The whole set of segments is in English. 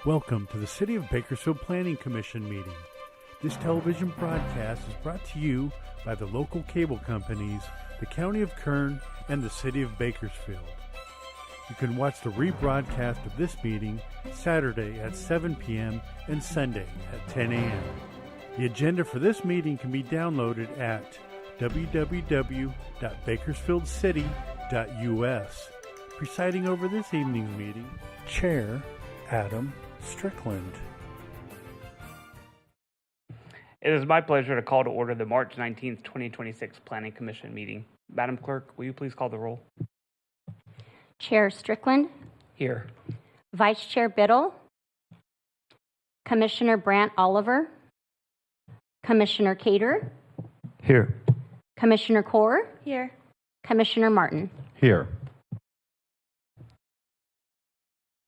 Welcome to the City of Bakersfield Planning Commission meeting. This television broadcast is brought to you by the local cable companies, the County of Kern, and the City of Bakersfield. You can watch the rebroadcast of this meeting Saturday at 7 p.m. and Sunday at 10 a.m. The agenda for this meeting can be downloaded at www.bakersfieldcity.us. Presiding over this evening's meeting, Chair Adam Strickland. It is my pleasure to call to order the March 19th, 2026 Planning Commission meeting. Madam Clerk, will you please call the roll? Chair Strickland. Here. Vice Chair Biddle. Commissioner Brandt Oliver. Commissioner Cater. Here. Commissioner Core. Here. Commissioner Martin. Here.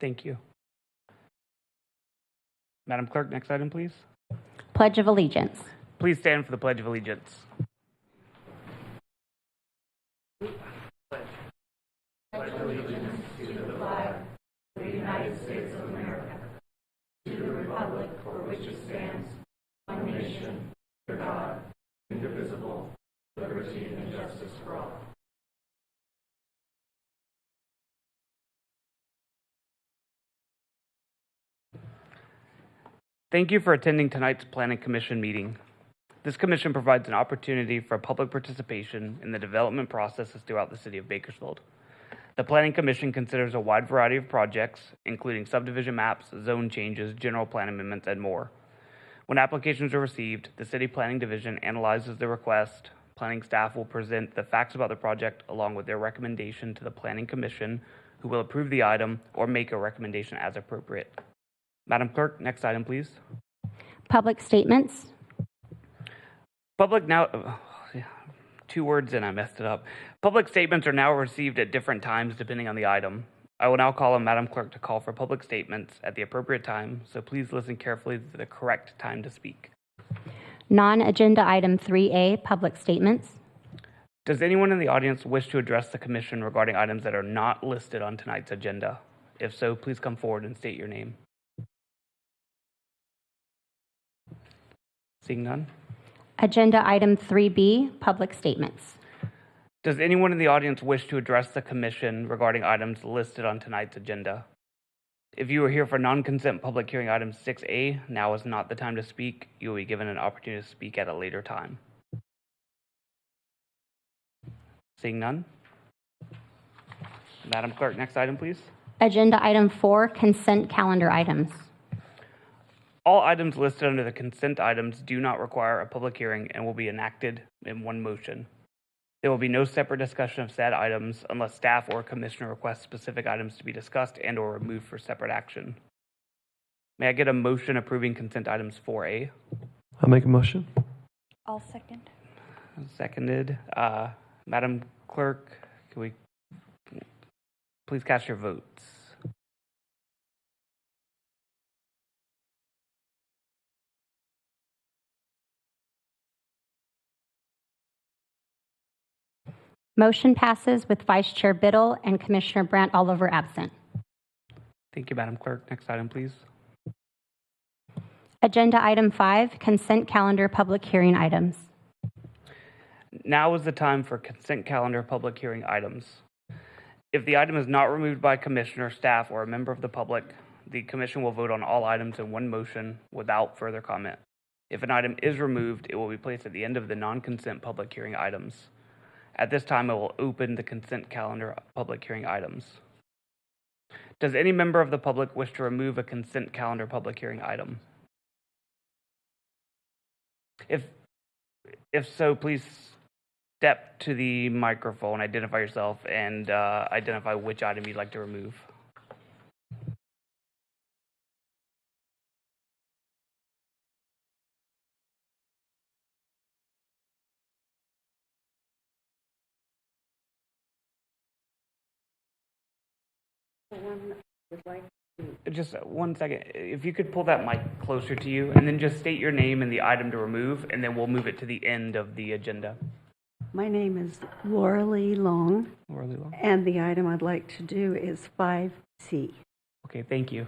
Thank you. Madam Clerk, next item, please. Pledge of Allegiance. Please stand for the Pledge of Allegiance. Pledge allegiance to the flag of the United States of America, to the republic for which it stands, one nation, under God, indivisible, liberty and justice for all. Thank you for attending tonight's Planning Commission meeting. This commission provides an opportunity for public participation in the development processes throughout the city of Bakersfield. The Planning Commission considers a wide variety of projects, including subdivision maps, zone changes, general plan amendments, and more. When applications are received, the City Planning Division analyzes the request. Planning staff will present the facts about the project along with their recommendation to the Planning Commission, who will approve the item or make a recommendation as appropriate. Madam Clerk, next item, please. Public statements. Public now, two words and I messed it up. Public statements are now received at different times depending on the item. I will now call on Madam Clerk to call for public statements at the appropriate time, so please listen carefully to the correct time to speak. Non-agenda item 3A, public statements. Does anyone in the audience wish to address the commission regarding items that are not listed on tonight's agenda? If so, please come forward and state your name. Seeing none. Agenda item 3B, public statements. Does anyone in the audience wish to address the commission regarding items listed on tonight's agenda? If you are here for non-consent public hearing item 6A, now is not the time to speak. You will be given an opportunity to speak at a later time. Seeing none. Madam Clerk, next item, please. Agenda item 4, consent calendar items. All items listed under the consent items do not require a public hearing and will be enacted in one motion. There will be no separate discussion of said items unless staff or commissioner requests specific items to be discussed and or removed for separate action. May I get a motion approving consent items 4A? I'll make a motion. I'll second. Seconded. Madam Clerk, can we please cast your votes? Motion passes with Vice Chair Biddle and Commissioner Brandt Oliver absent. Thank you, Madam Clerk. Next item, please. Agenda item 5, consent calendar public hearing items. Now is the time for consent calendar public hearing items. If the item is not removed by commissioner, staff, or a member of the public, the commission will vote on all items in one motion without further comment. If an item is removed, it will be placed at the end of the non-consent public hearing items. At this time, I will open the consent calendar public hearing items. Does any member of the public wish to remove a consent calendar public hearing item? If so, please step to the microphone, identify yourself, and identify which item you'd like to remove. Just 1 second. If you could pull that mic closer to you and then just state your name and the item to remove, and then we'll move it to the end of the agenda. My name is Laura Lee Long, and the item I'd like to do is 5C. Okay, thank you.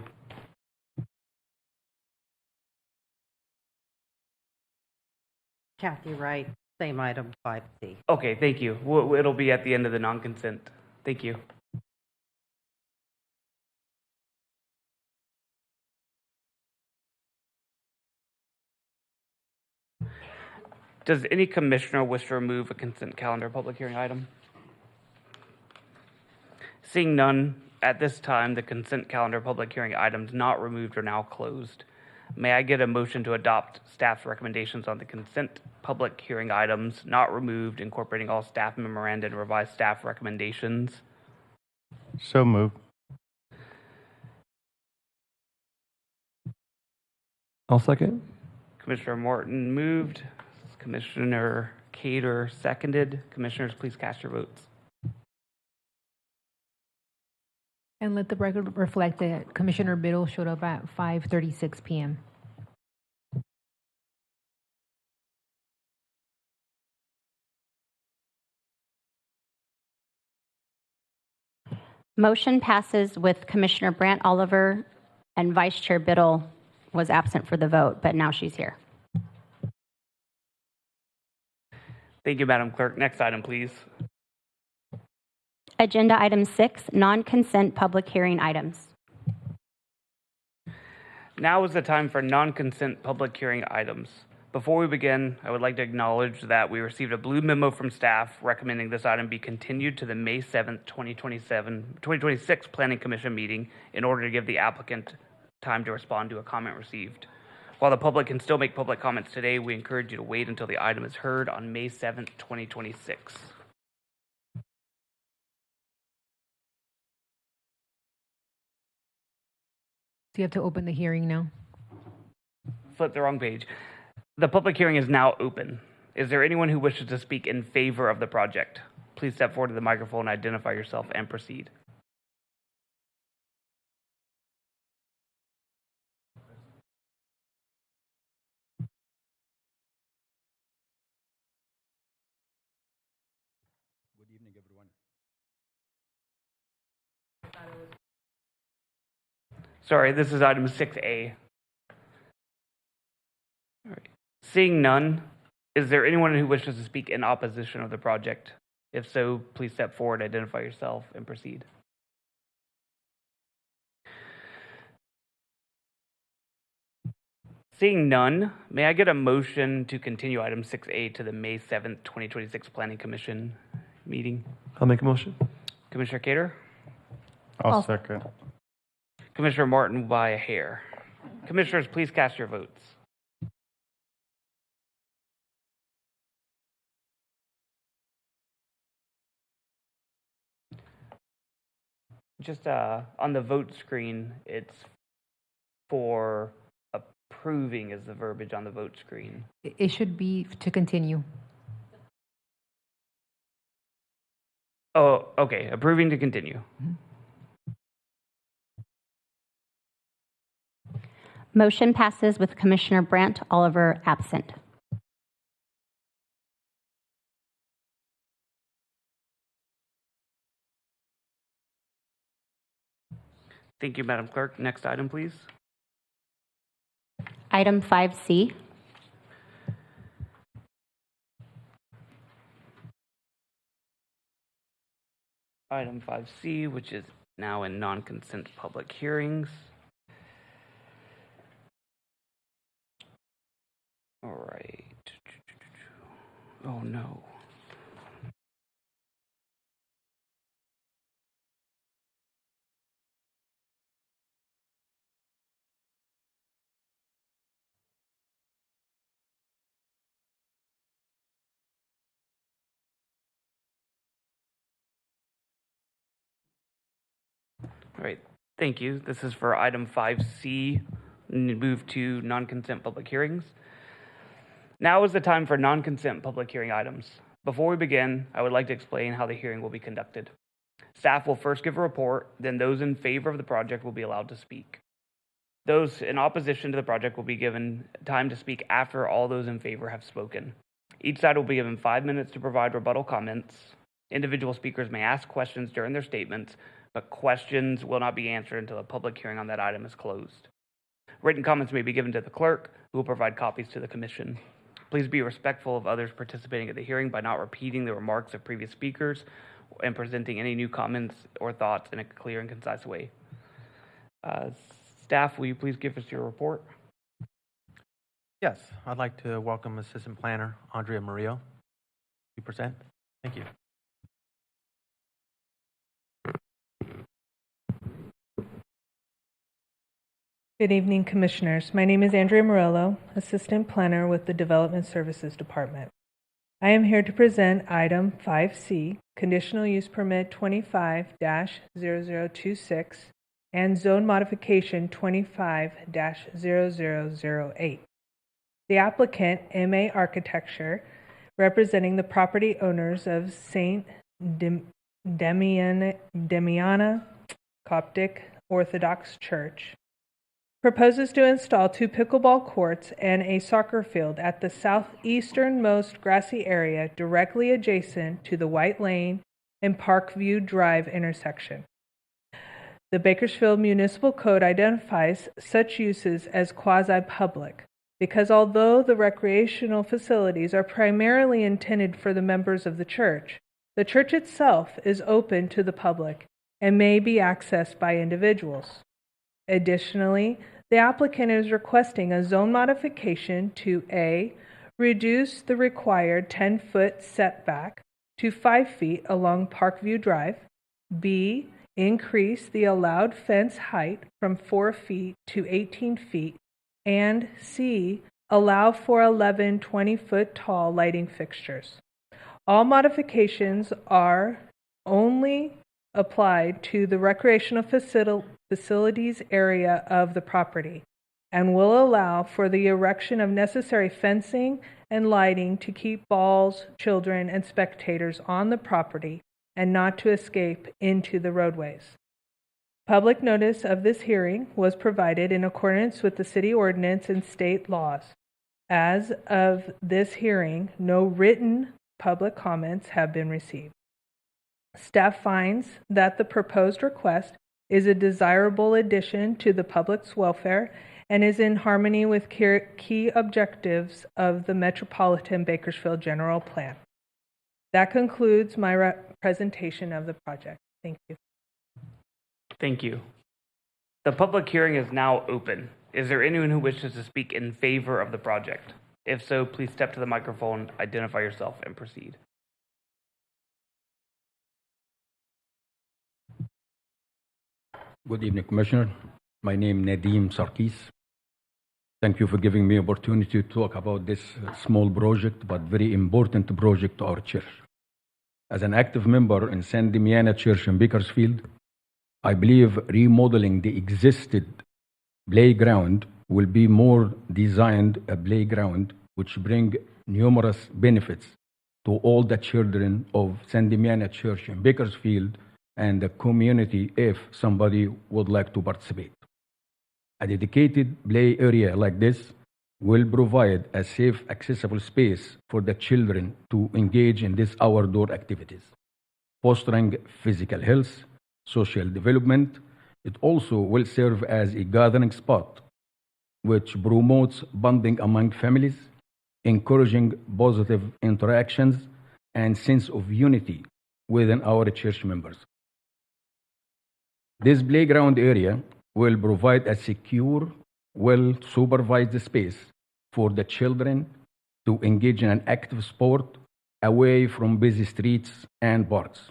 Kathy Wright, same item, 5C. Okay, thank you. It'll be at the end of the non-consent. Thank you. Does any commissioner wish to remove a consent calendar public hearing item? Seeing none, at this time, the consent calendar public hearing items not removed are now closed. May I get a motion to adopt staff's recommendations on the consent public hearing items not removed, incorporating all staff memoranda and revised staff recommendations? So moved. I'll second. Commissioner Morton moved. Commissioner Cater seconded. Commissioners, please cast your votes. And let the record reflect that Commissioner Biddle showed up at 5:36 p.m. Motion passes with Commissioner Brandt Oliver, and Vice Chair Biddle was absent for the vote, but now she's here. Thank you, Madam Clerk. Next item, please. Agenda item 6, non-consent public hearing items. Now is the time for non-consent public hearing items. Before we begin, I would like to acknowledge that we received a blue memo from staff recommending this item be continued to the May 7th, 2026 Planning Commission meeting in order to give the applicant time to respond to a comment received. While the public can still make public comments today, we encourage you to wait until the item is heard on May 7th, 2026. So you have to open the hearing now. Flip the wrong page. The public hearing is now open. Is there anyone who wishes to speak in favor of the project? Please step forward to the microphone, identify yourself, and proceed. Good evening, everyone. Sorry, this is item 6A. All right. Seeing none, is there anyone who wishes to speak in opposition of the project? If so, please step forward, identify yourself, and proceed. Seeing none, may I get a motion to continue item 6A to the May 7th, 2026 Planning Commission meeting? I'll make a motion. Commissioner Cater? I'll second. Commissioner Martin by a hair. Commissioners, please cast your votes. Just on the vote screen, it's for approving is the verbiage on the vote screen. It should be to continue. Oh, okay. Approving to continue. Motion passes with Commissioner Brandt Oliver absent. Thank you, Madam Clerk. Next item, please. Item 5C. Item 5C, which is now in non-consent public hearings. All right. Oh, no. All right, thank you. This is for item 5C, move to non-consent public hearings. Now is the time for non-consent public hearing items. Before we begin, I would like to explain how the hearing will be conducted. Staff will first give a report, then those in favor of the project will be allowed to speak. Those in opposition to the project will be given time to speak after all those in favor have spoken. Each side will be given 5 minutes to provide rebuttal comments. Individual speakers may ask questions during their statements, but questions will not be answered until a public hearing on that item is closed. Written comments may be given to the clerk, who will provide copies to the commission. Please be respectful of others participating at the hearing by not repeating the remarks of previous speakers and presenting any new comments or thoughts in a clear and concise way. Staff, will you please give us your report? Yes, I'd like to welcome Assistant Planner Andrea Murillo. You present. Thank you. Good evening, Commissioners. My name is Andrea Murillo, Assistant Planner with the Development Services Department. I am here to present Item 5C, Conditional Use Permit 25-0026 and Zone Modification 25-0008. The applicant, MA Architecture, representing the property owners of St. Damiana Coptic Orthodox Church, proposes to install 2 pickleball courts and a soccer field at the southeasternmost grassy area directly adjacent to the White Lane and Parkview Drive intersection. The Bakersfield Municipal Code identifies such uses as quasi-public because although the recreational facilities are primarily intended for the members of the church itself is open to the public and may be accessed by individuals. Additionally, the applicant is requesting a zone modification to A, reduce the required 10-foot setback to 5 feet along Parkview Drive, B, increase the allowed fence height from 4 feet to 18 feet, and C, allow for 11 20-foot tall lighting fixtures. All modifications are only applied to the recreational facilities area of the property and will allow for the erection of necessary fencing and lighting to keep balls, children, and spectators on the property and not to escape into the roadways. Public notice of this hearing was provided in accordance with the city ordinance and state laws. As of this hearing, no written public comments have been received. Staff finds that the proposed request is a desirable addition to the public's welfare and is in harmony with key objectives of the Metropolitan Bakersfield General Plan. That concludes my presentation of the project. Thank you. Thank you. The public hearing is now open. Is there anyone who wishes to speak in favor of the project? If so, please step to the microphone, identify yourself, and proceed. Good evening, Commissioner. My name is Nadeem Sarkis. Thank you for giving me opportunity to talk about this small project, but very important project to our church. As an active member in St. Damiana Church in Bakersfield, I believe remodeling the existing playground will be more designed a playground which bring numerous benefits to all the children of St. Damiana Church in Bakersfield and the community if somebody would like to participate. A dedicated play area like this will provide a safe, accessible space for the children to engage in these outdoor activities, fostering physical health, social development. It also will serve as a gathering spot which promotes bonding among families, encouraging positive interactions and sense of unity within our church members. This playground area will provide a secure, well-supervised space for the children to engage in an active sport away from busy streets and parks.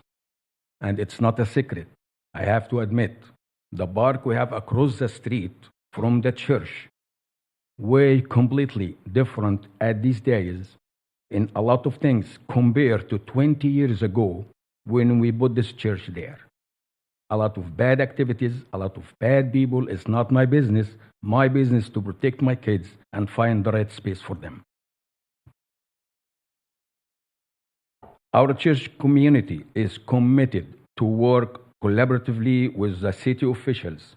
And it's not a secret, I have to admit, the park we have across the street from the church way completely different at these days in a lot of things compared to 20 years ago when we put this church there. A lot of bad activities, a lot of bad people. It's not my business. My business to protect my kids and find the right space for them. Our church community is committed to work collaboratively with the city officials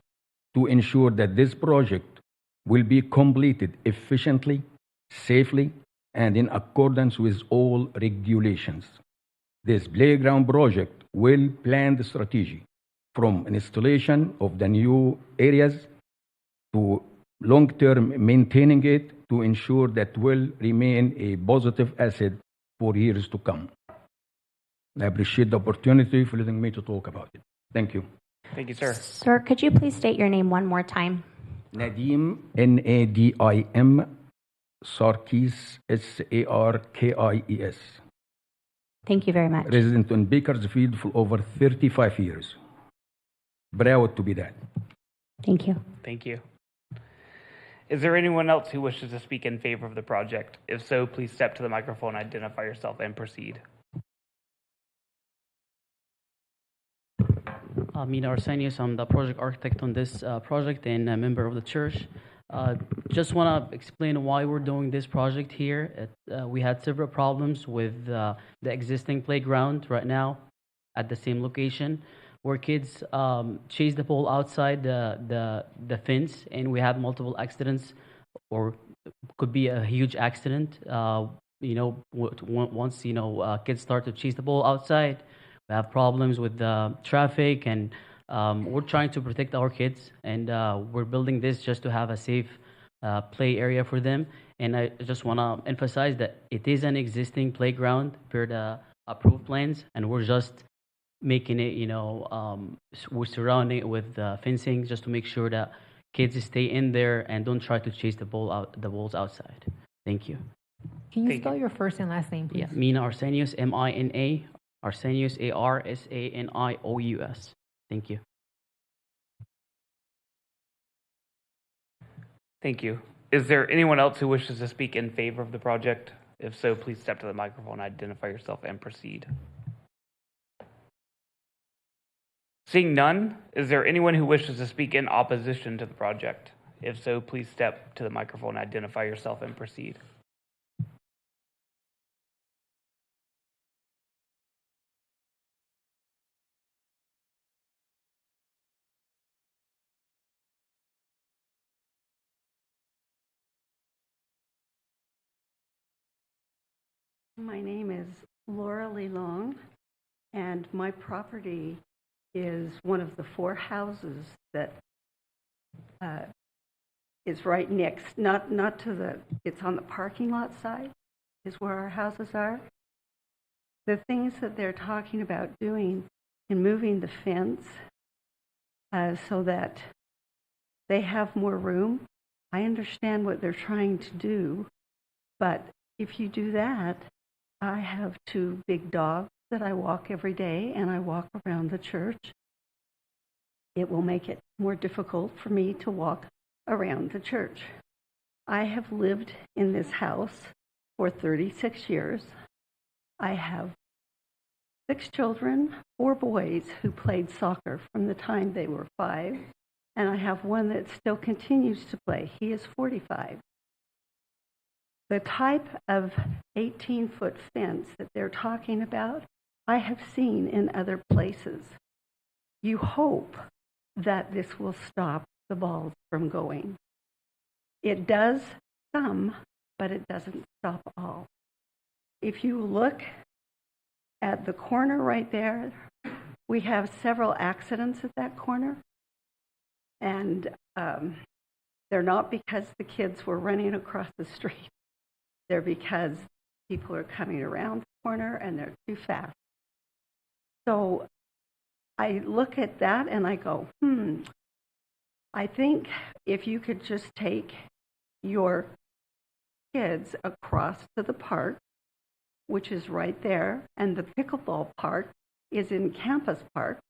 to ensure that this project will be completed efficiently, safely, and in accordance with all regulations. This playground project will plan the strategy from installation of the new areas to long-term maintaining it to ensure that will remain a positive asset for years to come. I appreciate the opportunity for letting me to talk about it. Thank you. Thank you, sir. Sir, could you please state your name one more time? Nadim, Nadim, Sarkis, Sarkies. Thank you very much. Resident in Bakersfield for over 35 years. Proud to be that. Thank you. Thank you. Is there anyone else who wishes to speak in favor of the project? If so, please step to the microphone, identify yourself, and proceed. Mina Arsenius, I'm the project architect on this project and a member of the church. Just want to explain why we're doing this project here. We had several problems with the existing playground right now at the same location where kids chase the ball outside the fence, and we have multiple accidents, or could be a huge accident. Once kids start to chase the ball outside, we have problems with the traffic, and we're trying to protect our kids, and we're building this just to have a safe play area for them. And I just want to emphasize that it is an existing playground per the approved plans, and we're just making it, we're surrounding it with fencing just to make sure that kids stay in there and don't try to chase the balls outside. Thank you. Can you spell your first and last name, please? Yeah, Mina Arsenius, Mina, Arsenius, Arsanious. Thank you. Thank you. Is there anyone else who wishes to speak in favor of the project? If so, please step to the microphone, identify yourself, and proceed. Seeing none, is there anyone who wishes to speak in opposition to the project? If so, please step to the microphone, identify yourself, and proceed. My name is Laura Lee Long, and my property is one of the 4 houses that is right next, not to the, it's on the parking lot side, is where our houses are. The things that they're talking about doing in moving the fence so that they have more room, I understand what they're trying to do, but if you do that, I have 2 big dogs that I walk every day, and I walk around the church. It will make it more difficult for me to walk around the church. I have lived in this house for 36 years. I have 6 children, 4 boys who played soccer from the time they were 5, and I have one that still continues to play. He is 45. The type of 18-foot fence that they're talking about, I have seen in other places. You hope that this will stop the balls from going. It does some, but it doesn't stop all. If you look at the corner right there, we have several accidents at that corner, and they're not because the kids were running across the street. They're because people are coming around the corner and they're too fast. So I look at that and I go, I think if you could just take your kids across to the park, which is right there, and the pickleball park is in Campus Park,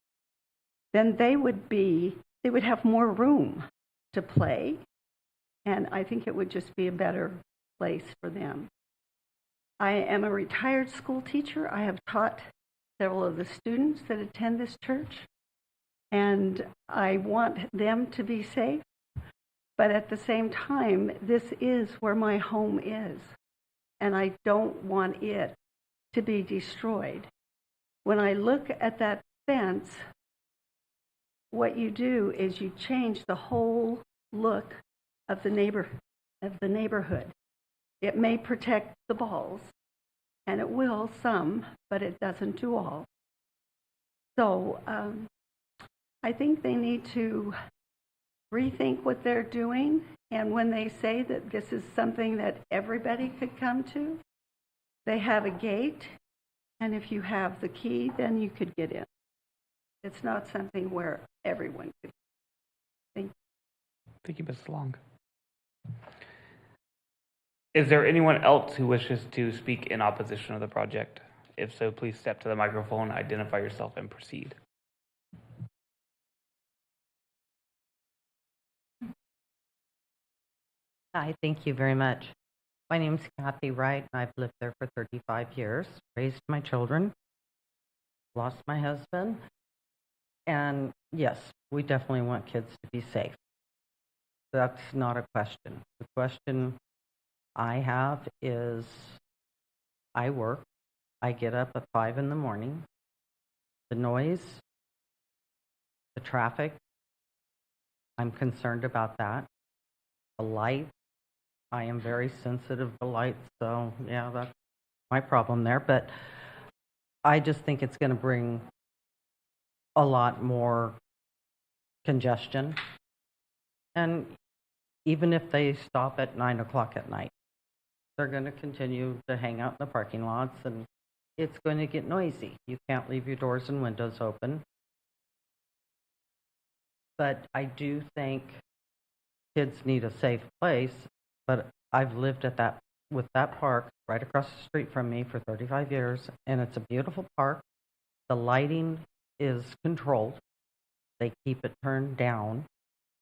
then they would have more room to play, and I think it would just be a better place for them. I am a retired school teacher. I have taught several of the students that attend this church, and I want them to be safe, but at the same time, this is where my home is, and I don't want it to be destroyed. When I look at that fence, what you do is you change the whole look of the neighborhood. It may protect the balls, and it will some, but it doesn't do all. So I think they need to rethink what they're doing. And when they say that this is something that everybody could come to, they have a gate, and if you have the key, then you could get in. It's not something where everyone could. Thank you. Thank you, Ms. Long. Is there anyone else who wishes to speak in opposition of the project? If so, please step to the microphone, identify yourself, and proceed. Hi, thank you very much. My name's Kathy Wright, and I've lived there for 35 years, raised my children, lost my husband, and yes, we definitely want kids to be safe. That's not a question. The question I have is, I work, I get up at 5 in the morning, the noise, the traffic, I'm concerned about that. The light, I am very sensitive to light, so yeah, that's my problem there. But I just think it's going to bring a lot more congestion. And even if they stop at 9 o'clock at night, they're going to continue to hang out in the parking lots, and it's going to get noisy. You can't leave your doors and windows open. But I do think kids need a safe place, but I've lived with that park right across the street from me for 35 years, and it's a beautiful park. The lighting is controlled. They keep it turned down,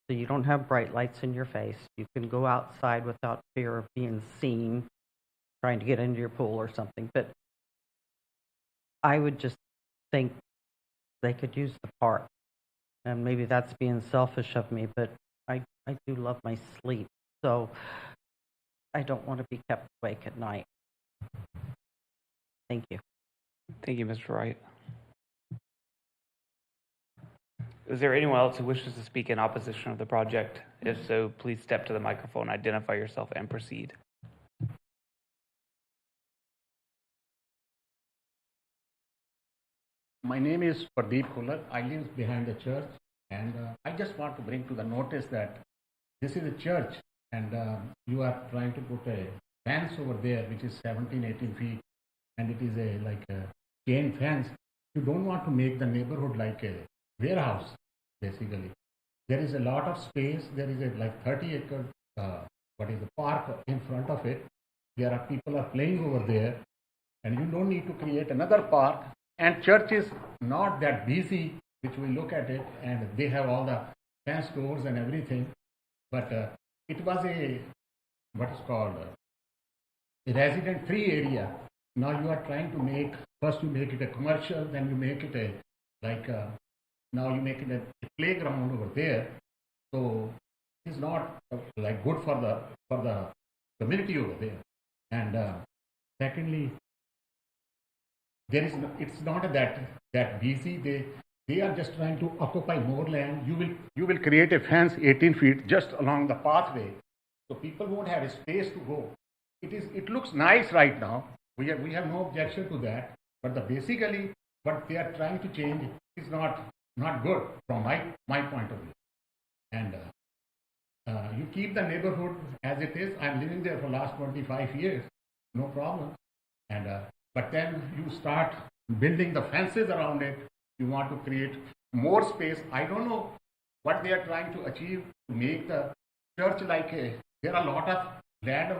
so you don't have bright lights in your face. You can go outside without fear of being seen trying to get into your pool or something. But I would just think they could use the park. And maybe that's being selfish of me, but I do love my sleep. So I don't want to be kept awake at night. Thank you. Thank you, Mr. Wright. Is there anyone else who wishes to speak in opposition of the project? If so, please step to the microphone, identify yourself, and proceed. My name is Pradeep Kular. I live behind the church, and I just want to bring to the notice that this is a church, and you are trying to put a fence over there, which is 17, 18 feet, and it is like a chain fence. You don't want to make the neighborhood like a warehouse, basically. There is a lot of space. There is like 30-acre, park in front of it. There are people are playing over there, and you don't need to create another park. And church is not that busy, which we look at it, and they have all the fence doors and everything. But it was a resident-free area. Now you are trying to first you make it a commercial, then you make it now you make it a playground over there. So it's not good for the community over there. And secondly, it's not that busy. They are just trying to occupy more land. You will create a fence 18 feet just along the pathway, so people won't have a space to go. It looks nice right now. We have no objection to that. But basically what they are trying to change is not good from my point of view. And you keep the neighborhood as it is. I'm living there for the last 25 years, no problem. And but then you start building the fences around it. You want to create more space. I don't know what they are trying to achieve to make the church there are a lot of land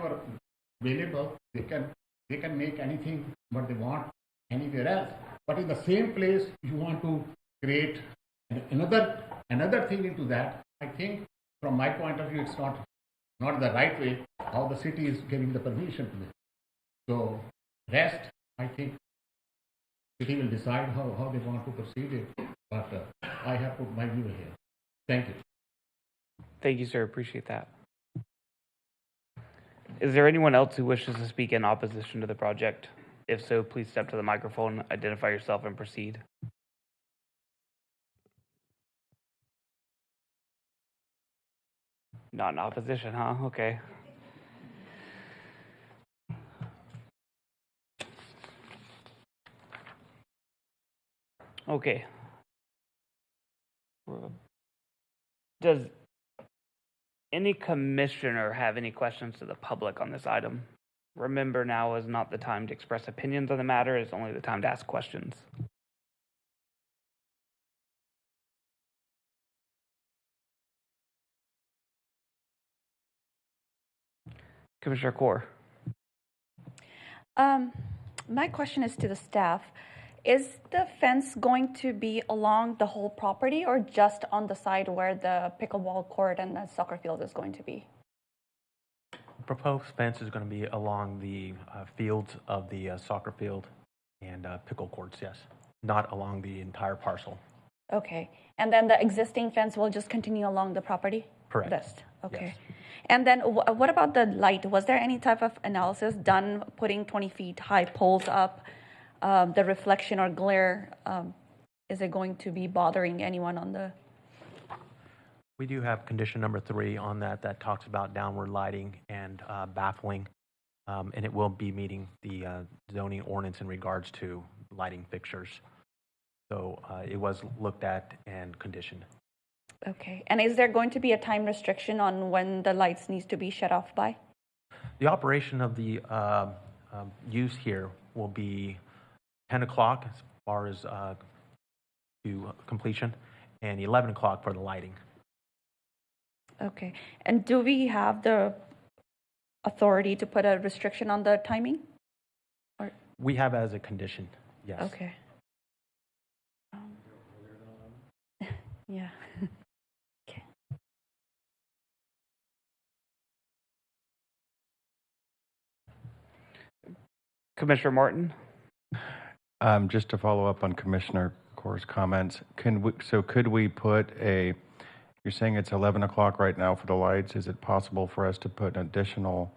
available. They can make anything what they want anywhere else. But in the same place, you want to create another thing into that. I think from my point of view, it's not the right way how the city is giving the permission to this. So rest, I think city will decide how they want to proceed it, but I have put my view here. Thank you. Thank you, sir. Appreciate that. Is there anyone else who wishes to speak in opposition to the project? If so, please step to the microphone, identify yourself, and proceed. Not in opposition, huh? Okay. Okay. any commissioner have any questions to the public on this item? Remember, now is not the time to express opinions on the matter. It's only the time to ask questions. Commissioner Core. My question is to the staff. Is the fence going to be along the whole property or just on the side where the pickleball court and the soccer field is going to be? Proposed fence is going to be along the fields of the soccer field and pickle courts, yes, not along the entire parcel. Okay. And then the existing fence will just continue along the property? Correct. Best. Okay. Yes. And then what about the light? Was there any type of analysis done putting 20 feet high poles up? The reflection or glare, is it going to be bothering anyone on the? We do have condition number 3 on that talks about downward lighting and baffling, and it will be meeting the zoning ordinance in regards to lighting fixtures. So it was looked at and conditioned. Okay. And is there going to be a time restriction on when the lights needs to be shut off by? The operation of the use here will be 10 o'clock as far as to completion, and 11 o'clock for the lighting. Okay. And do we have the authority to put a restriction on the timing? Or? We have as a condition, yes. Okay. Yeah. Okay. Commissioner Martin. Just to follow up on Commissioner Core's comments, could we put you're saying it's 11 o'clock right now for the lights. Is it possible for us to put an additional,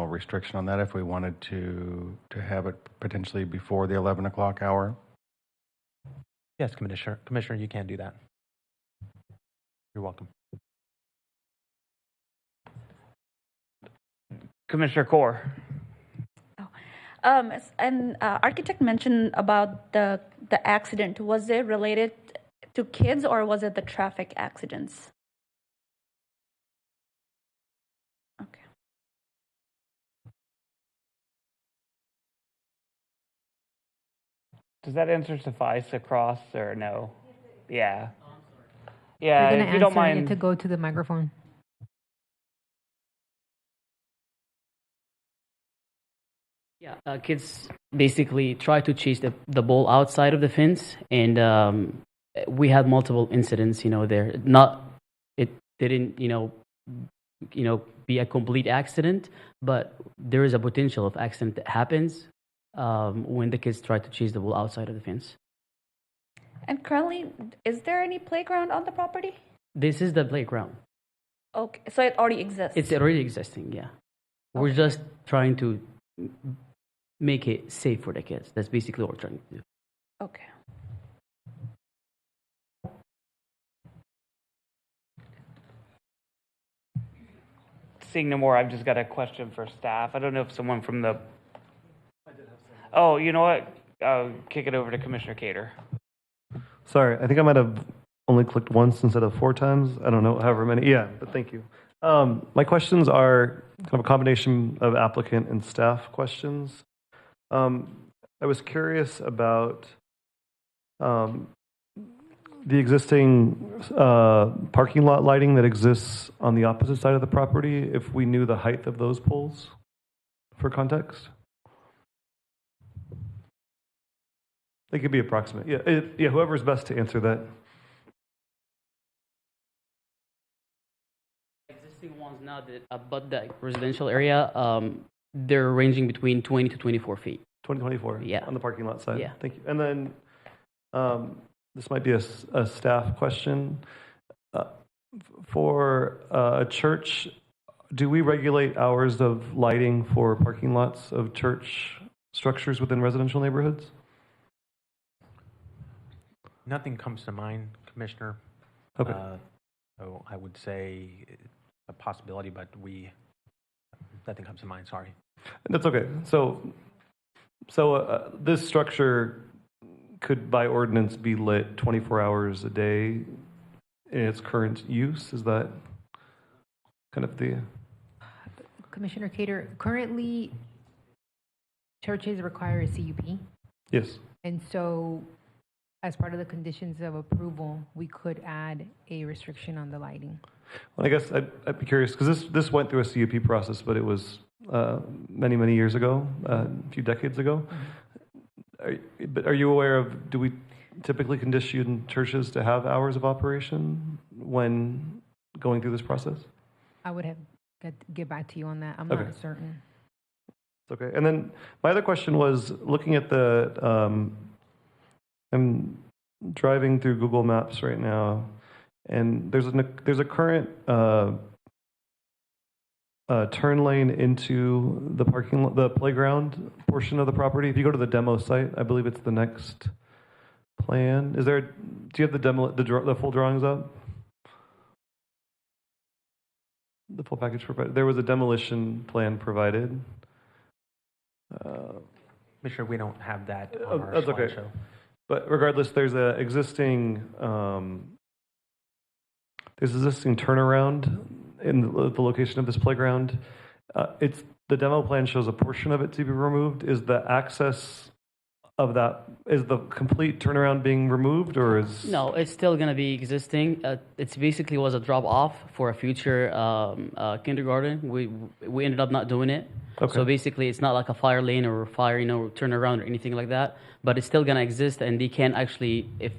restriction on that if we wanted to have it potentially before the 11 o'clock hour? Yes, Commissioner. Commissioner, you can do that. You're welcome. Commissioner Core. An architect mentioned about the accident. Was it related to kids or was it the traffic accidents? Okay. Does that answer suffice across or no? Yeah. You're Yeah, gonna if you don't answer, you have mind. to go to the microphone. Yeah, kids basically try to chase the ball outside of the fence, and we had multiple incidents. There it didn't be a complete accident, but there is a potential of accident that happens when the kids try to chase the ball outside of the fence. And currently, is there any playground on the property? This is the playground. Okay, so it already exists. It's already existing. Yeah, we're just trying to make it safe for the kids. That's basically what we're trying to do. Okay. Seeing no more, I've just got a question for staff. I don't know if someone from the. Oh, you know what? I'll kick it over to Commissioner Cater. Sorry, I think I might have only clicked once instead of 4 times. I don't know, however many. Yeah, but thank you. My questions are kind of a combination of applicant and staff questions. I was curious about the existing parking lot lighting that exists on the opposite side of the property, if we knew the height of those poles for context. They could be approximate. Yeah, whoever's best to answer that. Existing ones now that abut the residential area, they're ranging between 20 to 24 feet. 2024. Yeah. On the parking lot side. Yeah. Thank you. And then this might be a staff question. For a church, do we regulate hours of lighting for parking lots of church structures within residential neighborhoods? Nothing comes to mind, Commissioner. Okay. So I would say a possibility, but nothing comes to mind, sorry. That's okay. So this structure could, by ordinance, be lit 24 hours a day in its current use? Is that kind of the... Commissioner Cater, currently churches require a CUP. Yes. And so as part of the conditions of approval, we could add a restriction on the lighting. Well, I guess I'd be curious, because this went through a CUP process, but it was many, many years ago, a few decades ago. But are you aware of, do we typically condition churches to have hours of operation when going through this process? I would have get back to you on that. I'm Okay. not certain. Okay. And then my other question was looking at the, I'm driving through Google Maps right now, and there's a current turn lane into the playground portion of the property. If you go to the demo site, I believe it's the next plan. Do you have the full drawings up? The full package provided. There was a demolition plan provided. Commissioner, we don't have that on our That's okay. slideshow. But regardless, there's an existing turnaround in the location of this playground. The demo plan shows a portion of it to be removed. Is the access of that, is the complete turnaround being removed, or is... No, it's still going to be existing. It's basically was a drop off for a future kindergarten. We ended up not doing it. Okay. So basically, it's not like a fire lane or turnaround or anything like that. But it's still going to exist, and they can actually, if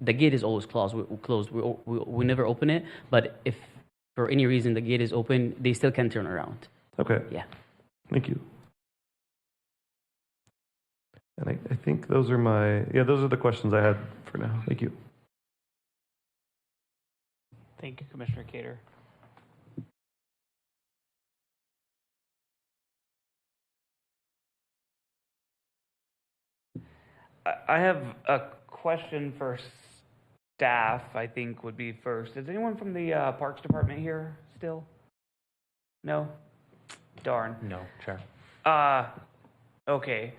the gate is always closed, we never open it. But if for any reason the gate is open, they still can turn around. Okay. Yeah. Thank you. And I think those are those are the questions I had for now. Thank you. Thank you, Commissioner Cater. I have a question for staff, I think would be first. Is anyone from the Parks Department here still? No? Darn. No, Chair. Okay.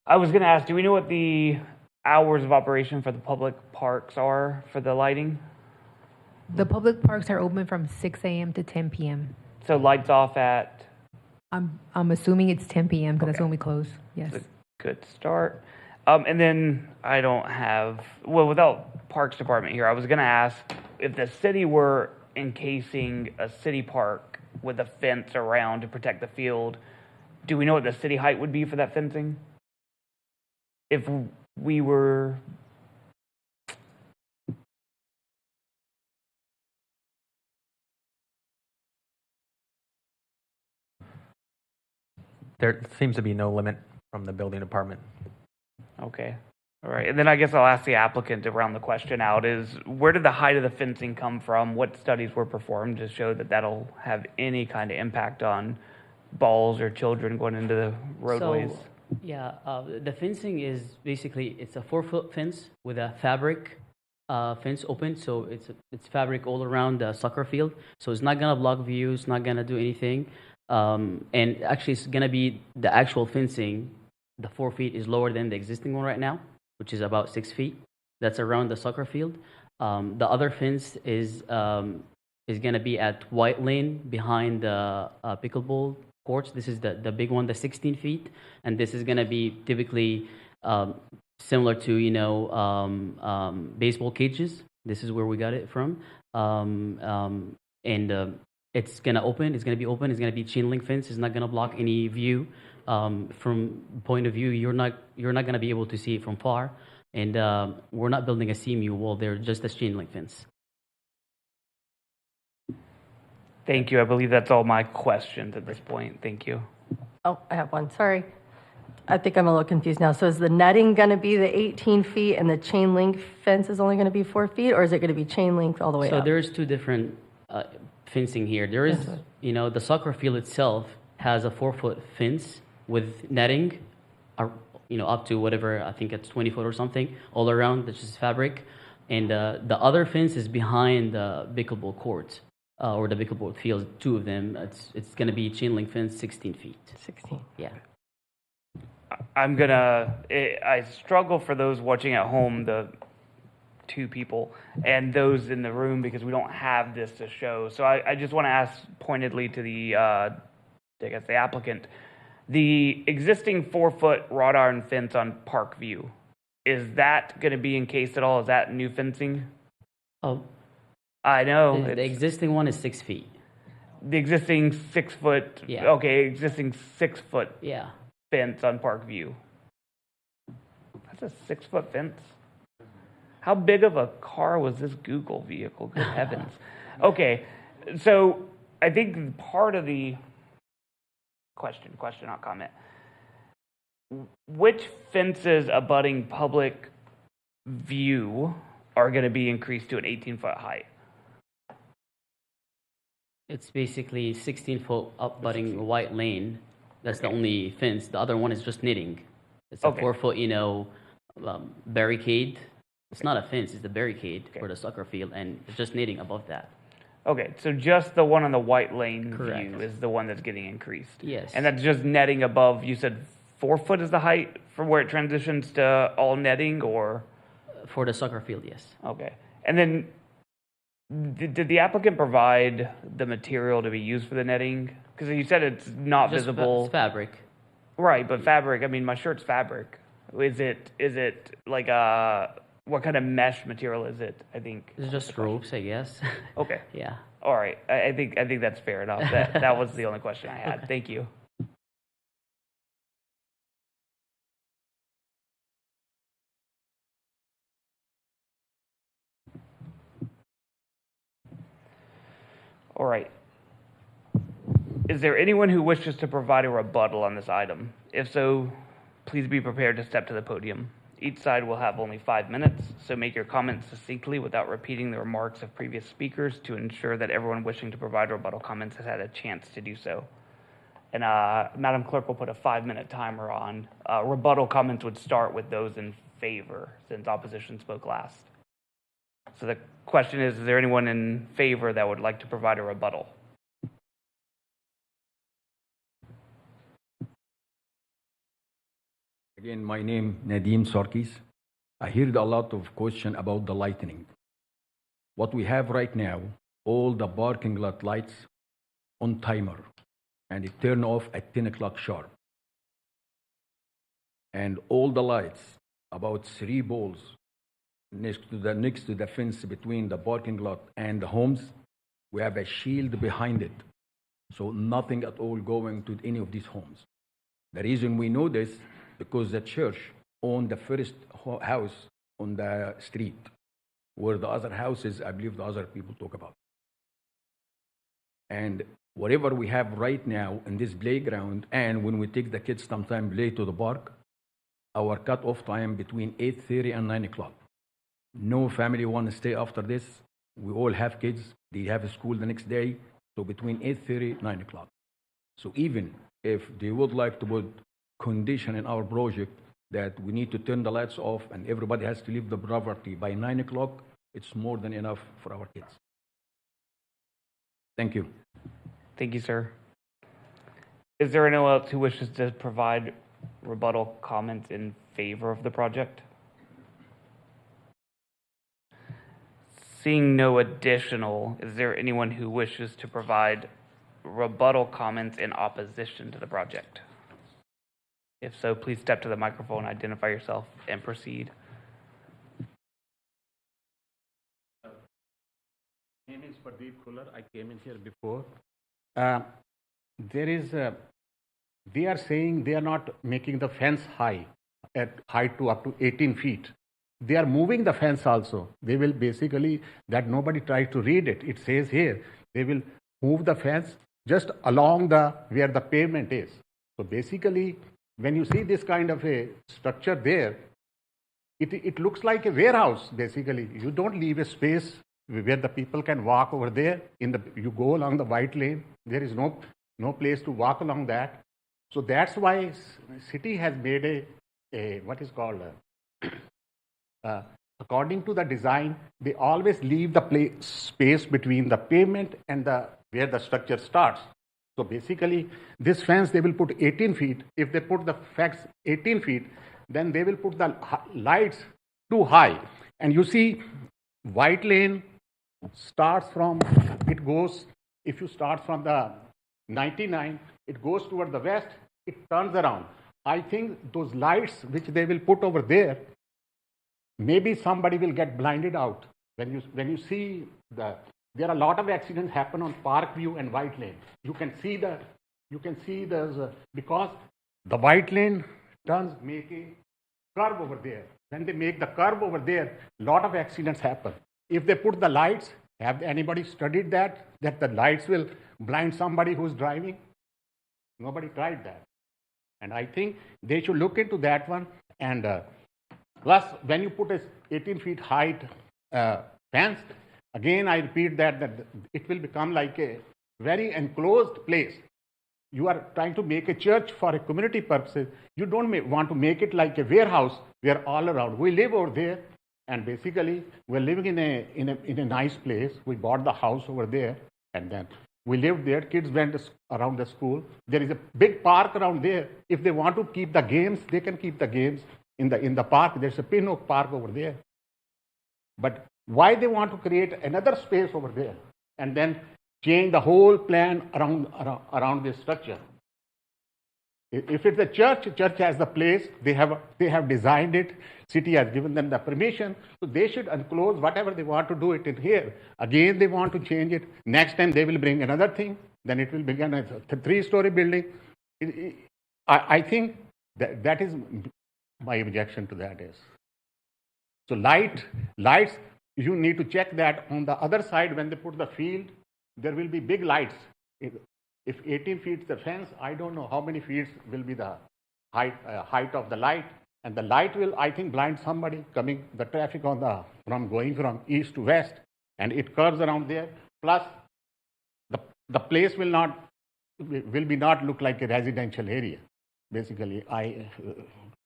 I was going to ask, do we know what the hours of operation for the public parks are for the lighting? The public parks are open from 6 a.m. to 10 p.m. So lights off at? I'm assuming it's 10 p.m. because that's when we close. Yes. Good start. And then I don't have, without Parks Department here, I was going to ask if the city were encasing a city park with a fence around to protect the field, do we know what the city height would be for that fencing? If we were... There seems to be no limit from the building department. Okay. All right. And then I guess I'll ask the applicant to round the question out is, where did the height of the fencing come from? What studies were performed to show that that'll have any kind of impact on balls or children going into the roadways? So, yeah, the fencing is basically, it's a 4-foot fence with a fabric fence open. So it's fabric all around the soccer field. So it's not going to block views, not going to do anything. And actually, it's going to be the actual fencing. The 4 feet is lower than the existing one right now, which is about 6 feet. That's around the soccer field. The other fence is going to be at White Lane behind the pickleball courts. This is the big one, the 16 feet, and this is going to be typically similar to baseball cages. This is where we got it from, and it's going to open. It's going to be open. It's going to be chain link fence. It's not going to block any view. From point of view, you're not going to be able to see it from far, and we're not building a CMU wall. They're just a chain link fence. Thank you. I believe that's all my questions at this point. Thank you. Oh, I have one. Sorry. I think I'm a little confused now. So is the netting going to be the 18 feet and the chain link fence is only going to be 4 feet, or is it going to be chain link all the way up? So there's two different fencing here. There is, the soccer field itself has a 4-foot fence with netting, up to whatever, I think it's 20 foot or something, all around, that's just fabric. And the other fence is behind the pickleball court, or the pickleball field, 2 of them. It's going to be chain link fence, 16 feet. 16. Yeah. I struggle for those watching at home, the two people and those in the room because we don't have this to show. So I just want to ask pointedly to the, I guess the applicant, the existing 4-foot wrought iron fence on Parkview, is that going to be encased at all? Is that new fencing? Oh, I know. the existing one is 6 feet. The existing 6 foot, Yeah. okay, existing 6 foot Yeah. fence on Parkview. That's a 6 foot fence. How big of a car was this Google vehicle? Good heavens. Okay, so I think part of the question, not comment. Which fences abutting public view are going to be increased to an 18-foot height? It's basically 16-foot abutting white lane. That's the only fence. The other one is just knitting. It's a 4-foot, barricade. It's not a fence, it's the barricade for the soccer field, and it's just knitting above that. Okay, so just the one on the white lane Correct. view is the one that's getting increased. Yes. And that's just netting above, you said 4 foot is the height for where it transitions to all netting, or? For the soccer field, yes. Okay. And then, did the applicant provide the material to be used for the netting? Because you said it's not Just visible. It's fabric. Right, but fabric, I mean, my shirt's fabric. Is it like what kind of mesh material is it? I think It's just ropes, I guess. Okay. Yeah. All right. I think that's fair enough. That was the only question I had. Okay. Thank you. All right. Is there anyone who wishes to provide a rebuttal on this item? If so, please be prepared to step to the podium. Each side will have only 5 minutes, so make your comments succinctly without repeating the remarks of previous speakers to ensure that everyone wishing to provide rebuttal comments has had a chance to do so. And Madam Clerk will put a 5-minute timer on. Rebuttal comments would start with those in favor, since opposition spoke last. So the question is there anyone in favor that would like to provide a rebuttal? Again, my name Nadim Sarkis. I heard a lot of question about the lightning. What we have right now, all the parking lot lights on timer, and it turn off at 10 o'clock sharp. And all the lights, about 3 balls next to the fence between the parking lot and the homes, we have a shield behind it. So nothing at all going to any of these homes. The reason we know this, because the church owned the first house on the street, where the other houses, I believe the other people talk about. And whatever we have right now in this playground, and when we take the kids sometime play to the park, our cut-off time between 8:30 and 9 o'clock. No family want to stay after this. We all have kids. They have school the next day. So between 8:30, 9 o'clock. So even if they would like to put condition in our project that we need to turn the lights off and everybody has to leave the property by 9 o'clock, it's more than enough for our kids. Thank you. Thank you, sir. Is there anyone else who wishes to provide rebuttal comments in favor of the project? Seeing no additional, is there anyone who wishes to provide rebuttal comments in opposition to the project? If so, please step to the microphone, identify yourself, and proceed. My name is Pradeep Kular. I came in here before. They are saying they are not making the fence high, at height to up to 18 feet. They are moving the fence also. They will basically, that nobody tries to read it. It says here, they will move the fence just along where the pavement is. So basically, when you see this kind of a structure there, it looks like a warehouse, basically. You don't leave a space where the people can walk over there. You go along the white lane. There is no place to walk along that. So that's why city has made a what is called according to the design, they always leave the space between the pavement and where the structure starts. So basically, this fence, they will put 18 feet. If they put the fence 18 feet, then they will put the lights too high. And you see, white lane starts from, it goes, if you start from the 99, it goes toward the west, it turns around. I think those lights which they will put over there, maybe somebody will get blinded out. When you see there are a lot of accidents happen on Parkview and White Lane. You can see there's because the White Lane turns make a curve over there. When they make the curve over there, a lot of accidents happen. If they put the lights, have anybody studied that the lights will blind somebody who's driving? Nobody tried that. And I think they should look into that one. And plus, when you put a 18 feet height fence, again, I repeat that it will become like a very enclosed place. You are trying to make a church for a community purposes. You don't want to make it like a warehouse where all around. We live over there, and basically, we're living in a nice place. We bought the house over there, and then we lived there. Kids went around the school. There is a big park around there. If they want to keep the games, they can keep the games in the park. There's a Pinhook Park over there. But why they want to create another space over there and then change the whole plan around this structure? If it's a church has the place. They have designed it. City has given them the permission, so they should enclose whatever they want to do it in here. Again, they want to change it. Next time they will bring another thing. Then it will become a 3-story building. I think that is my objection to that is. So lights, you need to check that on the other side when they put the field, there will be big lights. If 18 feet is the fence, I don't know how many feet will be the height of the light. And the light will, I think, blind somebody coming, the traffic going from east to west, and it curves around there. Plus, the place will be not look like a residential area. Basically,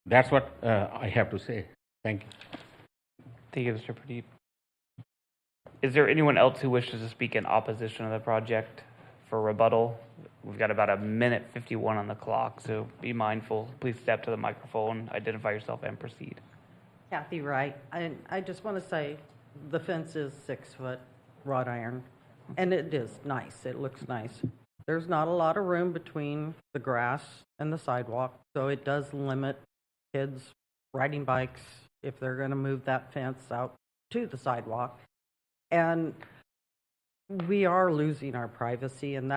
that's what I have to say. Thank you. Thank you, Mr. Pradeep. Is there anyone else who wishes to speak in opposition of the project for rebuttal? We've got about 1:51 on the clock, so be mindful. Please step to the microphone, identify yourself, and proceed. Kathy Wright. I just want to say the fence is 6-foot wrought iron, and it is nice. It looks nice. There's not a lot of room between the grass and the sidewalk, so it does limit kids riding bikes if they're going to move that fence out to the sidewalk. And we are losing our privacy, and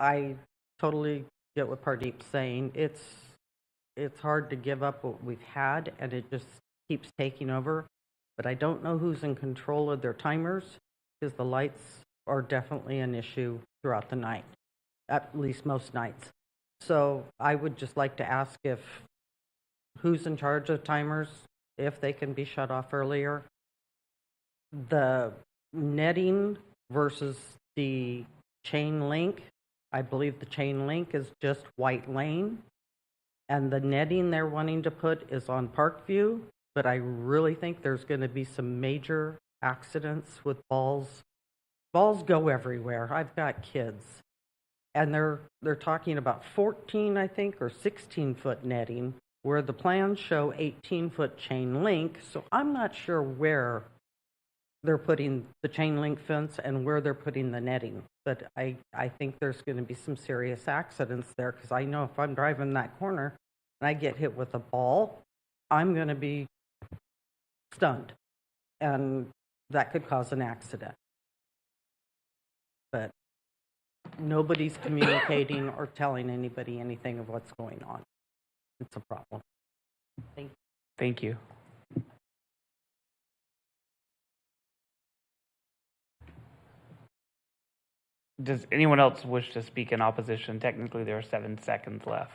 I totally get what Pardeep's saying. It's hard to give up what we've had, and it just keeps taking over. But I don't know who's in control of their timers, because the lights are definitely an issue throughout the night, at least most nights. So I would just like to ask who's in charge of timers, if they can be shut off earlier. The netting versus the chain link, I believe the chain link is just White Lane, and the netting they're wanting to put is on Parkview, but I really think there's going to be some major accidents with balls. Balls go everywhere. I've got kids, and they're talking about 14, I think, or 16-foot netting, where the plans show 18-foot chain link, so I'm not sure where they're putting the chain link fence and where they're putting the netting. But I think there's going to be some serious accidents there, because I know if I'm driving that corner and I get hit with a ball, I'm going to be stunned, and that could cause an accident. But nobody's communicating or telling anybody anything of what's going on. It's a problem. Thank you. Does anyone else wish to speak in opposition? Technically, there are 7 seconds left.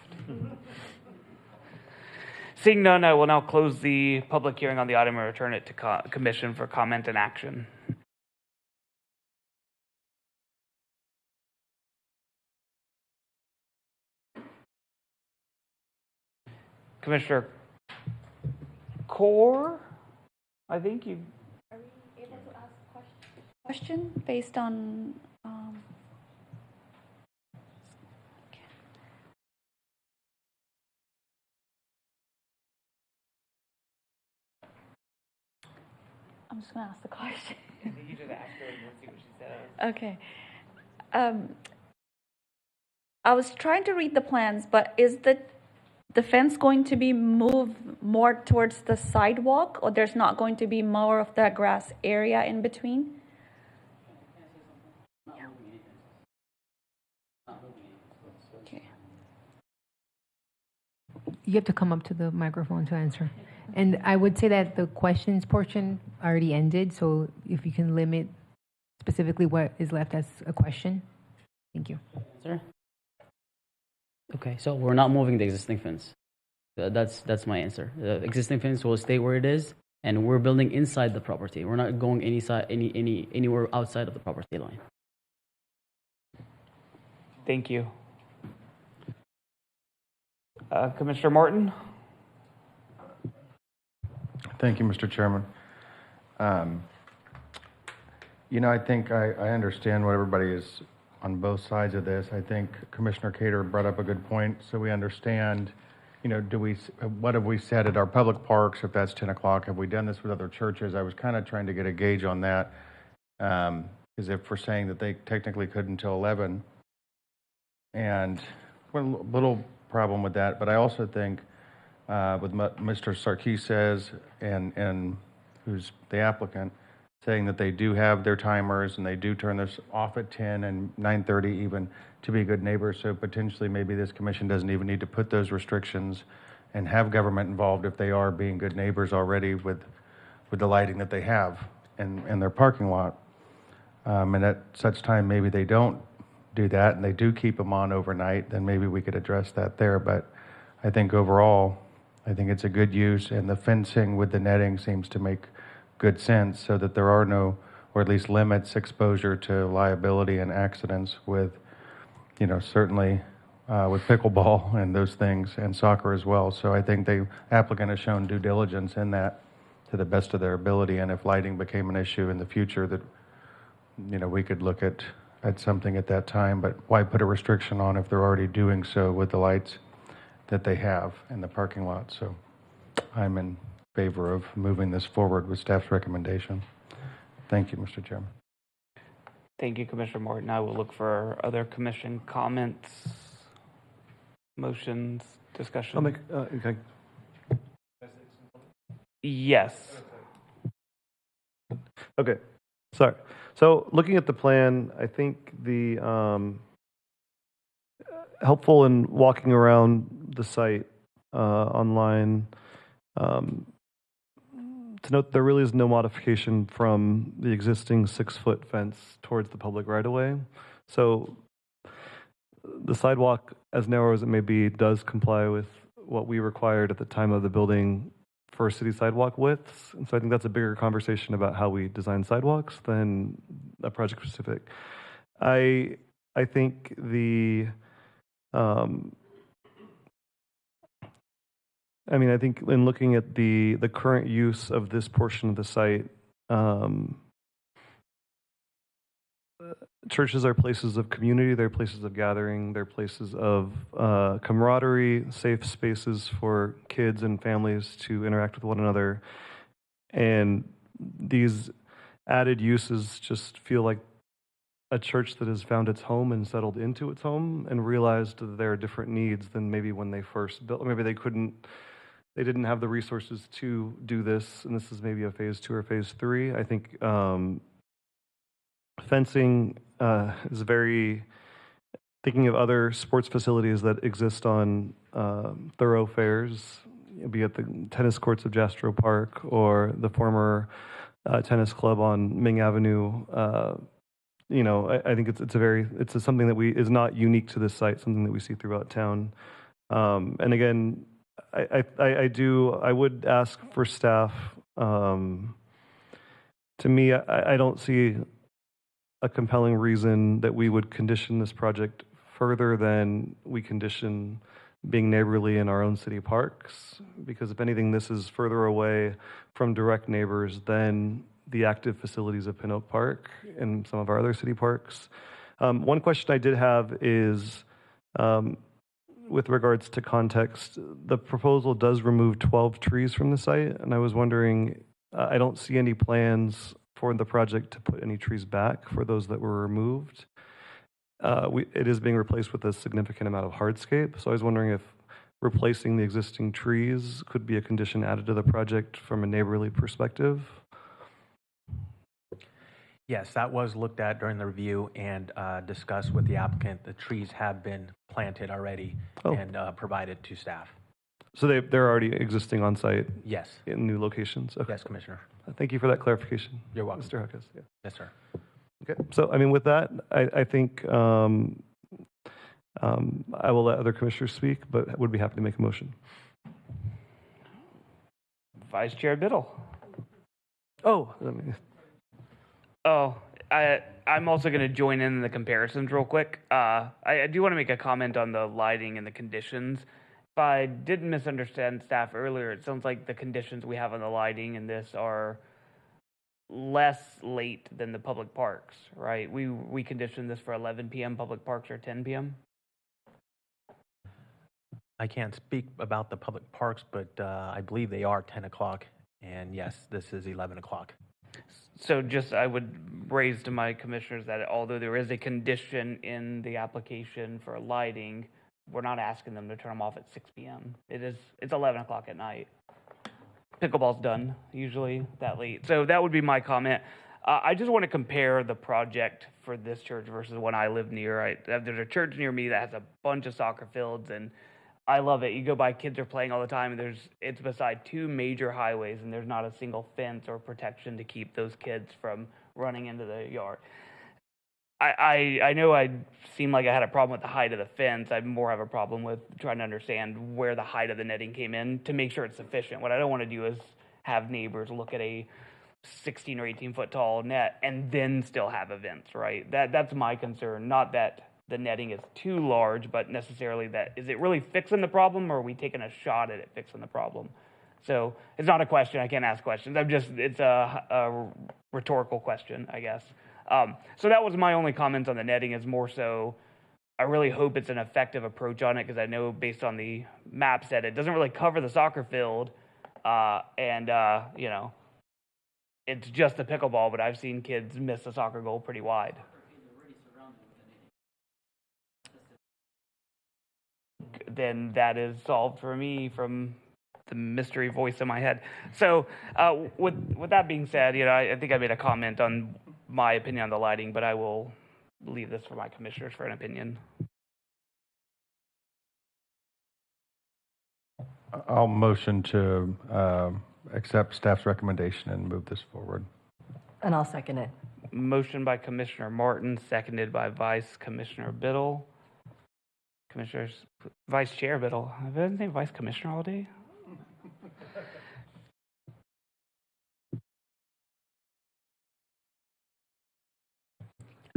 Seeing none, I will now close the public hearing on the item and return it to Commission for comment and action. Commissioner Kaur, I think you. Are we able to ask a question based on? going to ask the question. You just ask her and we'll see what she says. Okay. I was trying to read the plans, but is the fence going to be moved more towards the sidewalk, or there's not going to be more of that grass area in between? Okay. You have to come up to the microphone to answer. And I would say that the questions portion already ended, so if you can limit specifically what is left as a question. Thank you. Sir? Okay, so we're not moving the existing fence. That's my answer. The existing fence will stay where it is, and we're building inside the property. We're not going anywhere outside of the property line. Thank you. Commissioner Morton? Thank you, Mr. Chairman. I think I understand what everybody is on both sides of this. I think Commissioner Cater brought up a good point, so we understand, what have we said at our public parks, if that's 10 o'clock? Have we done this with other churches? I was kind of trying to get a gauge on that, because if we're saying that they technically could until 11, and a little problem with that, but I also think with what Mr. Sarkis says, and who's the applicant, saying that they do have their timers and they do turn this off at 10 and 9:30 even to be good neighbors. So potentially maybe this commission doesn't even need to put those restrictions and have government involved if they are being good neighbors already with the lighting that they have in their parking lot. And at such time, maybe they don't do that and they do keep them on overnight, then maybe we could address that there. But I think overall, I think it's a good use, and the fencing with the netting seems to make good sense so that there are no, or at least limits exposure to liability and accidents with, certainly with pickleball and those things, and soccer as well. So I think the applicant has shown due diligence in that to the best of their ability, and if lighting became an issue in the future, that, we could look at something at that time. But why put a restriction on if they're already doing so with the lights that they have in the parking lot? So I'm in favor of moving this forward with staff's recommendation. Thank you, Mr. Chairman. Thank you, Commissioner Morton. I will look for other commission comments, motions, discussion. I'll make, okay. Yes. Okay, sorry. So looking at the plan, I think the helpful in walking around the site online, to note there really is no modification from the existing 6-foot fence towards the public right-of-way. So the sidewalk, as narrow as it may be, does comply with what we required at the time of the building for city sidewalk widths. And so I think that's a bigger conversation about how we design sidewalks than a project specific. I think the I think in looking at the current use of this portion of the site, churches are places of community, they're places of gathering, they're places of camaraderie, safe spaces for kids and families to interact with one another. And these added uses just feel like a church that has found its home and settled into its home and realized that there are different needs than maybe when they first built. Maybe they didn't have the resources to do this, and this is maybe a phase 2 or phase 3. I think fencing is very, thinking of other sports facilities that exist on thoroughfares, be it the tennis courts of Jastrow Park or the former tennis club on Ming Avenue. I think it's something that is not unique to this site, something that we see throughout town. And again, I would ask for staff. To me, I don't see a compelling reason that we would condition this project further than we condition being neighborly in our own city parks, because if anything, this is further away from direct neighbors than the active facilities of Pin Oak Park and some of our other city parks. One question I did have is, with regards to context, the proposal does remove 12 trees from the site, and I was wondering I don't see any plans for the project to put any trees back for those that were removed. It is being replaced with a significant amount of hardscape, so I was wondering if replacing the existing trees could be a condition added to the project from a neighborly perspective. Yes, that was looked at during the review and discussed with the applicant. The trees have been planted already and provided to staff. So they're already existing on site? Yes. In new locations? Okay. Yes, Commissioner. Thank you for that clarification. You're welcome. Mr. Huckus. Yeah. Yes, sir. Okay. So, I mean, with that, I think I will let other commissioners speak, but would be happy to make a motion. Vice Chair Biddle. I'm also going to join in the comparisons real quick. I do want to make a comment on the lighting and the conditions. If I didn't misunderstand staff earlier, it sounds like the conditions we have on the lighting in this are less late than the public parks, right? We conditioned this for 11 p.m. Public parks are 10 p.m. I can't speak about the public parks, but I believe they are 10 o'clock. And yes, this is 11 o'clock. So just I would raise to my commissioners that although there is a condition in the application for lighting, we're not asking them to turn them off at 6 p.m. It's 11 o'clock at night. Pickleball's done usually that late. So that would be my comment. I just want to compare the project for this church versus one I live near. There's a church near me that has a bunch of soccer fields, and I love it. You go by, kids are playing all the time, and it's beside two major highways, and there's not a single fence or protection to keep those kids from running into the yard. I know I seem like I had a problem with the height of the fence. I more have a problem with trying to understand where the height of the netting came in to make sure it's sufficient. What I don't want to do is have neighbors look at a 16 or 18 foot tall net and then still have events, right? That's my concern. Not that the netting is too large, but necessarily that, is it really fixing the problem, or are we taking a shot at it fixing the problem? So it's not a question. I can't ask questions. It's a rhetorical question, I guess. So that was my only comments on the netting, is more so I really hope it's an effective approach on it, because I know based on the maps that it doesn't really cover the soccer field, it's just the pickleball, but I've seen kids miss a soccer goal pretty wide. Then that is solved for me from the mystery voice in my head. So with that being said, I think I made a comment on my opinion on the lighting, but I will leave this for my commissioners for an opinion. I'll motion to accept staff's recommendation and move this forward. And I'll second it. Motion by Commissioner Martin, seconded by Vice Commissioner Biddle. Commissioners, Vice Chair Biddle. I've been saying Vice Commissioner all day.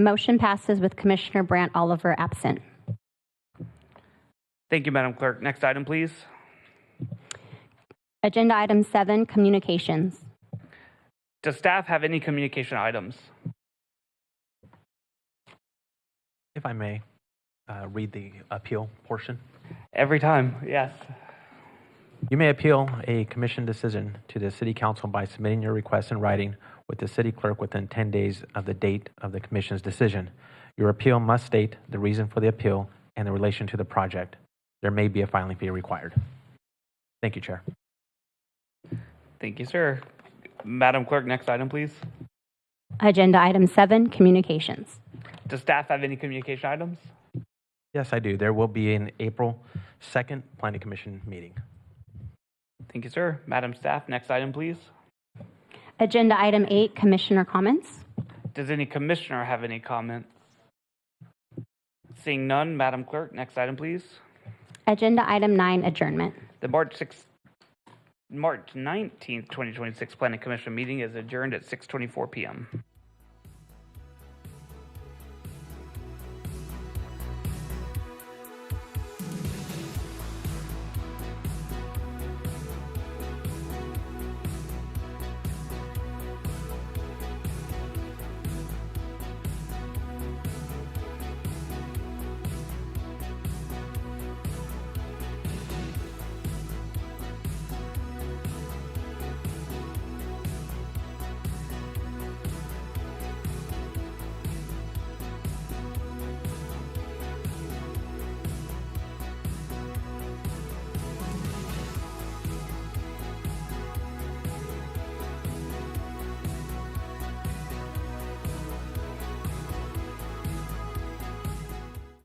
Motion passes with Commissioner Brandt Oliver absent. Thank you, Madam Clerk. Next item, please. Agenda item 7, communications. Does staff have any communication items? If I may, read the appeal portion. Every time, yes. You may appeal a commission decision to the City Council by submitting your request in writing with the City Clerk within 10 days of the date of the Commission's decision. Your appeal must state the reason for the appeal and the relation to the project. There may be a filing fee required. Thank you, Chair. Thank you, sir. Madam Clerk, next item, please. Agenda item 7, communications. Does staff have any communication items? Yes, I do. There will be an April 2nd Planning Commission meeting. Thank you, sir. Madam Staff, next item, please. Agenda item 8, commissioner comments. Does any commissioner have any comments? Seeing none, Madam Clerk, next item, please. Agenda item 9, adjournment. The March 19th, 2026 Planning Commission meeting is adjourned at 6:24 p.m.